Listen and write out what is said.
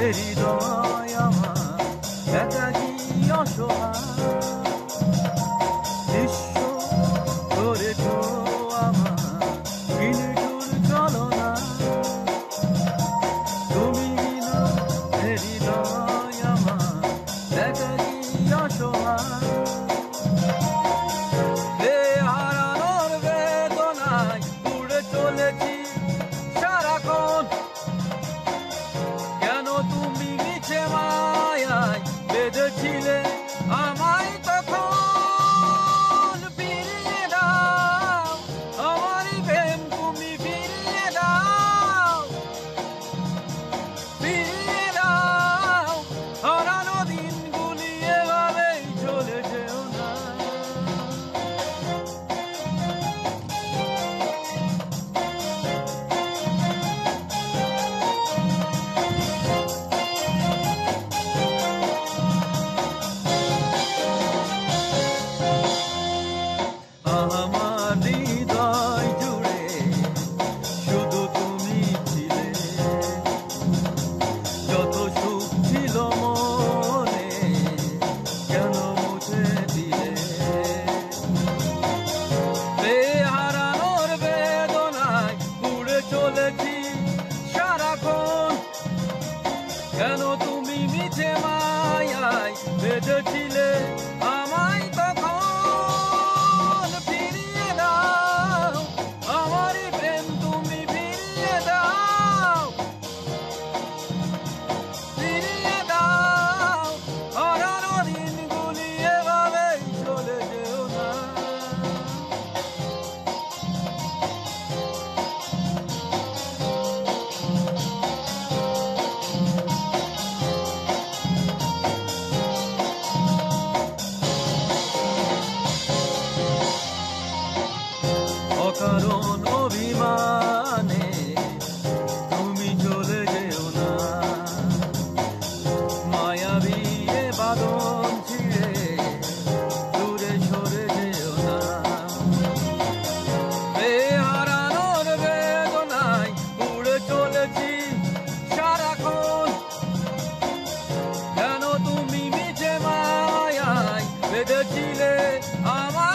হৃদয় আমার একাকী অসহায় বিশ্ব করেছ আমার নিঠুর চলনা তুমি বিনা হৃদয় আমার একাকী অসহায় হারানোর বেদনায় উড়ে চলেছি সারাক্ষণ কেন তুমি মিছে মায়ায় বেঁধেছিলে আমায় তখন ফিরিয়ে দাও আমারই প্রেম তুমি ফিরিয়ে দাও হারানো দিনগুলি এভাবেই চলে যেও না আমার হৃদয় জুড়ে শুধু তুমি ছিলে যত সুখ ছিল মনে কেন মুছে দিলে হারানোর বেদনায় উড়ে চলেছি সারাক্ষণ কেন তুমি মিছে মায়ায় বেঁধেছিলে আমায় তখন অকারণ অভিমানে তুমি চলে যেও না মায়াবী এ বাঁধন ছিঁড়ে দূরে সরে যেও না হারানোর বেদনায় উড়ে চলেছি সারাক্ষণ কেন তুমি মিছে মায়ায় বেঁধেছিলে আমার